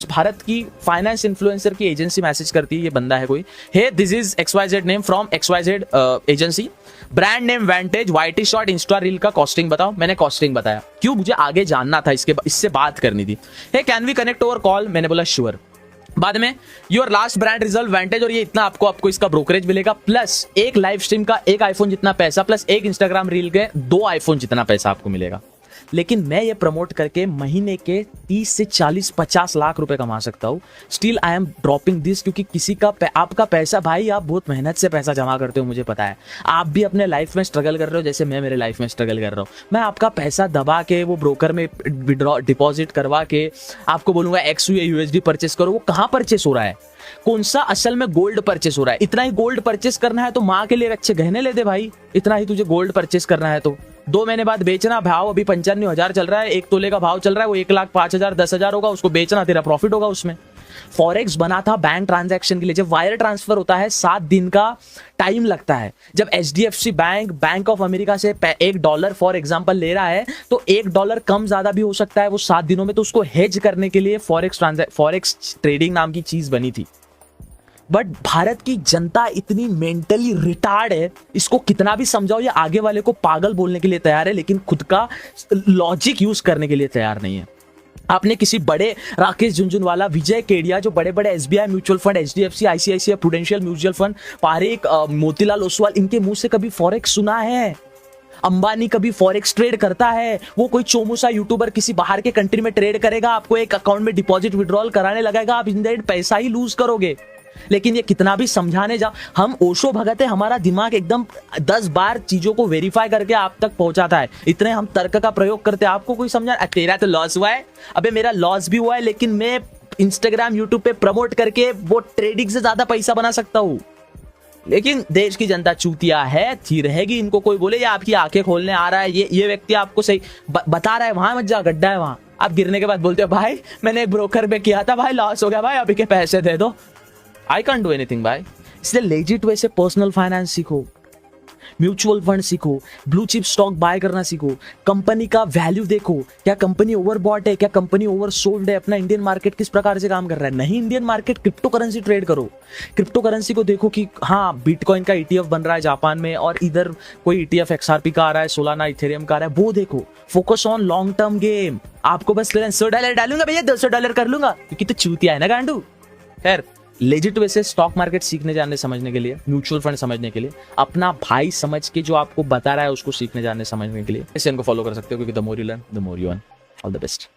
भारत की finance influencer की agency message करती है, ये बंदा है कोई, hey this is XYZ name from XYZ agency, brand name vantage, YT short, Insta reel का कॉस्टिंग बताओ। मैंने कॉस्टिंग बताया, क्यों, मुझे आगे जानना था, इससे बात करनी थी। Hey can we connect over call, मैंने बोला श्योर। बाद में your last brand result vantage, और ये इतना आपको इसका ब्रोकरेज मिलेगा, प्लस एक लाइव स्ट्रीम का एक आईफोन जितना पैसा, प्लस एक इंस्टाग्राम रील के 2 आईफोन जितना पैसा आपको मिलेगा। लेकिन मैं ये प्रमोट करके महीने के 30 से 40-50 लाख रुपए कमा सकता हूँ। Still I am dropping this, क्योंकि किसी का आपका पैसा, भाई आप बहुत मेहनत से पैसा जमा करते हो, मुझे पता है। आप भी अपने लाइफ में स्ट्रगल कर रहे हो जैसे मैं मेरे लाइफ में स्ट्रगल कर रहा हूँ। मैं आपका पैसा दबा के वो ब्रोकर में विड्रॉ डिपॉजिट करवा के आपको बोलूंगा XU या USD परचेस करो, वो कहाँ परचेस हो रहा है? कौन सा असल में गोल्ड परचेस हो रहा है? इतना ही गोल्ड परचेस करना है तो माँ के लिए अच्छे गहने ले दे भाई, इतना ही तुझे गोल्ड परचेस करना है तो 2 महीने बाद बेचना। भाव अभी 95,000 चल रहा है, 1 तोले का भाव चल रहा है, वो 1,05,000 10,000 होगा, उसको बेचना, तेरा प्रॉफिट होगा उसमें। फॉरेक्स बना था बैंक ट्रांजैक्शन के लिए। जब वायर ट्रांसफर होता है 7 दिन का टाइम लगता है। जब HDFC बैंक ऑफ अमेरिका से $1 फॉर एग्जांपल ले रहा है तो $1 कम ज्यादा भी हो सकता है वो 7 दिनों में, तो उसको हेज करने के लिए फॉरेक्स ट्रेडिंग नाम की चीज बनी थी। बट भारत की जनता इतनी मेंटली रिटार्ड है, इसको कितना भी समझाओ ये आगे वाले को पागल बोलने के लिए तैयार है, लेकिन खुद का लॉजिक यूज करने के लिए तैयार नहीं है। आपने किसी बड़े राकेश झुनझुनवाला, विजय केडिया, जो बड़े बड़े SBI mutual fund, HDFC, ICICI prudential mutual fund, Parekh, Motilal Oswal, इनके मुंह से कभी फॉरेक्स सुना है? अंबानी कभी फॉरेक्स ट्रेड करता है? वो कोई चोमूसा यूट्यूबर किसी बाहर के कंट्री में ट्रेड करेगा, आपको एक अकाउंट में डिपॉजिट विड्रॉल कराने लगेगा, आप इन द एंड पैसा ही लूज करोगे। लेकिन ये कितना भी समझाने जाओ, हम ओशो भगत है, हमारा दिमाग एकदम 10 बार चीजों को वेरीफाई करके आप तक पहुंचाता है। इतने हम तर्क का प्रयोग करते हैं, आपको कोई समझा? तेरा तो लॉस हुआ है, अबे मेरा लॉस भी हुआ है, लेकिन मैं इंस्टाग्राम यूट्यूब पे प्रमोट करके वो ट्रेडिंग से ज्यादा पैसा बना सकता हूँ। लेकिन देश की जनता चूतिया है, थी रहेगी। इनको कोई बोले या आपकी आंखें खोलने आ रहा है, ये व्यक्ति आपको सही बता रहा है, वहां मत जा, गड्ढा है वहां। आप गिरने के बाद बोलते हो भाई मैंने एक ब्रोकर पे किया था, भाई लॉस हो गया, भाई अभी के पैसे दे दो। I can't do anything भाई। इसलिए लेजिट वे से पर्सनल फाइनेंस सीखो, म्यूचुअल फंड सीखो, ब्लू चिप स्टॉक बाय करना सीखो, कंपनी का वैल्यू देखो, क्या कंपनी ओवरबॉट है, क्या कंपनी ओवरसोल्ड है, अपना इंडियन मार्केट किस प्रकार से काम कर रहा है। नहीं Indian market, crypto currency trade करो। क्रिप्टो करेंसी को देखो कि हाँ बिटकॉइन का ETF बन रहा है जापान में, और इधर कोई ETF XRP का आ रहा है, सोलाना इथेरियम का आ रहा है, वो देखो। Focus on long term game. आपको बस $100 डालूंगा भैया, $200 कर लूंगा, क्योंकि तो चूतिया है ना गांडू। खैर, लेजिट वैसे स्टॉक मार्केट सीखने जानने समझने के लिए, म्यूचुअल फंड समझने के लिए, अपना भाई समझ के जो आपको बता रहा है उसको सीखने जानने समझने के लिए इसे इनको फॉलो कर सकते हो, क्योंकि the more you learn the more you earn. All the best.